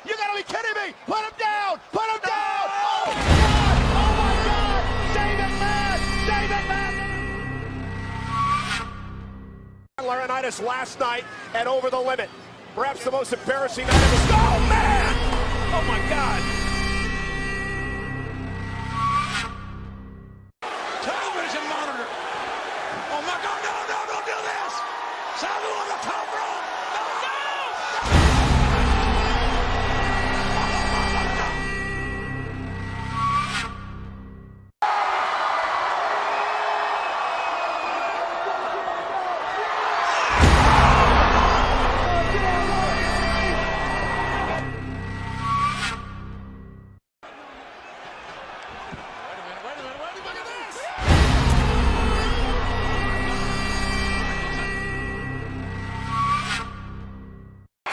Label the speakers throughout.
Speaker 1: You gotta be kidding me! Put him down! Put him down! Oh my God! Oh my God! Save it, man! Save it, man! Laurinaitis last night at Over the Limit. Perhaps the most embarrassing night of his... Oh man! Oh my God!
Speaker 2: Television monitor. Oh my God! No! Don't do this! Sabu on the top rope!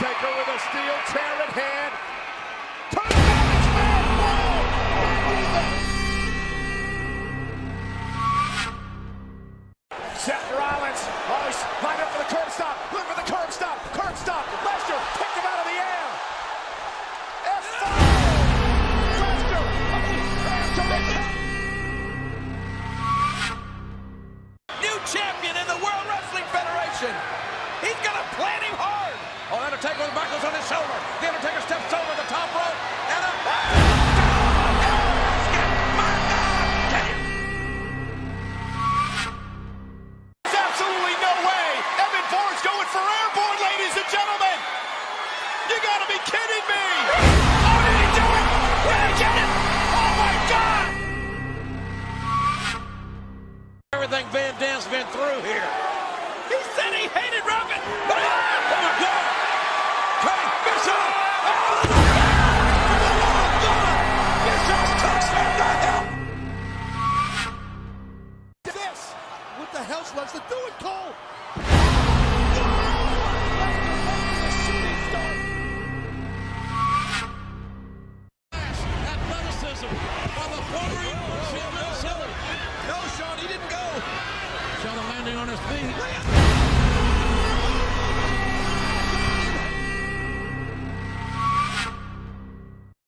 Speaker 1: Taker with a steel chair in hand. Turn it back, man! Seth Rollins. Oh, he's lined up for the curb stop. Look for the curb stop. Curb stop. Lesnar picked him out of the air. F5. Lesnar.
Speaker 2: New champion in the World Wrestling Federation. He's gonna plant him hard. Oh, Undertaker with buckles on his shoulder. The Undertaker steps over the top rope and a... My God!
Speaker 1: There's absolutely no way. Evan Bourne's going for airborne, ladies and gentlemen. You gotta be kidding me. Oh, did he do it? Did he get it? Oh my God!
Speaker 2: Everything Van Dam's been through here. He said he hated Rogan. Oh my God! Hey, Bishop! Oh my God! Bishop's touchdown to hell!
Speaker 1: This. What the hell's Lesnar doing, Cole?
Speaker 2: Athleticism by the former Minnesota. No, Sean, he didn't go. Sean landing on his feet.